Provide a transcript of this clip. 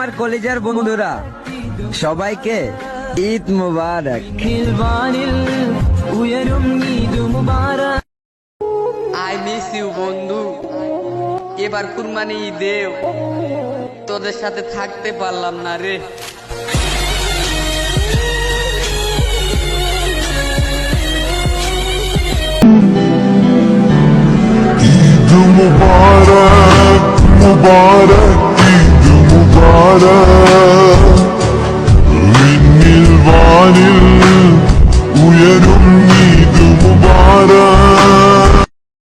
আমার কলেজের বন্ধুরা, সবাইকে ঈদ মুবারক। আই মিস ইউ বন্ধু। এবার কুরবানি ঈদেও তোদের সাথে থাকতে পারলাম না রে। ঈদ মুবারক মুবারক ঈদ মুবারক।